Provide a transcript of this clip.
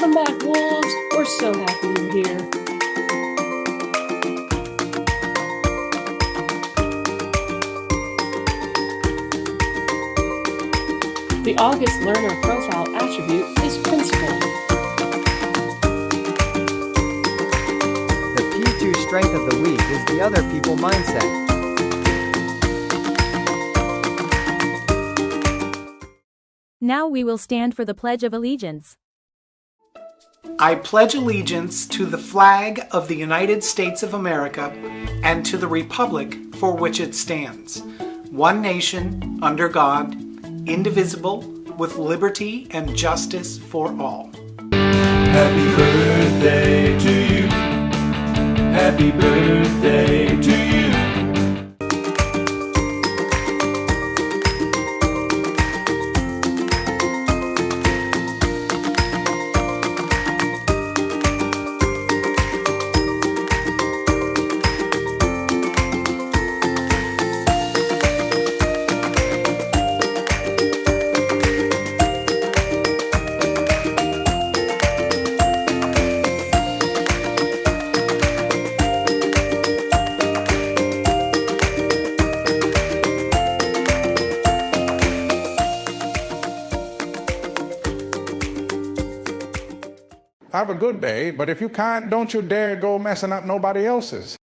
Welcome back, wolves. We're so happy you're here. The August Learner Profile attribute is Principal. The P2 strength of the week is the other people mindset. Now we will stand for the Pledge of Allegiance. I pledge allegiance to the flag of the United States of America and to the republic for which it stands, one nation, under God, indivisible, with liberty and justice for all. Happy birthday to you. Happy birthday to you. Have a good day, but if you can't, don't you dare go messing up nobody else's.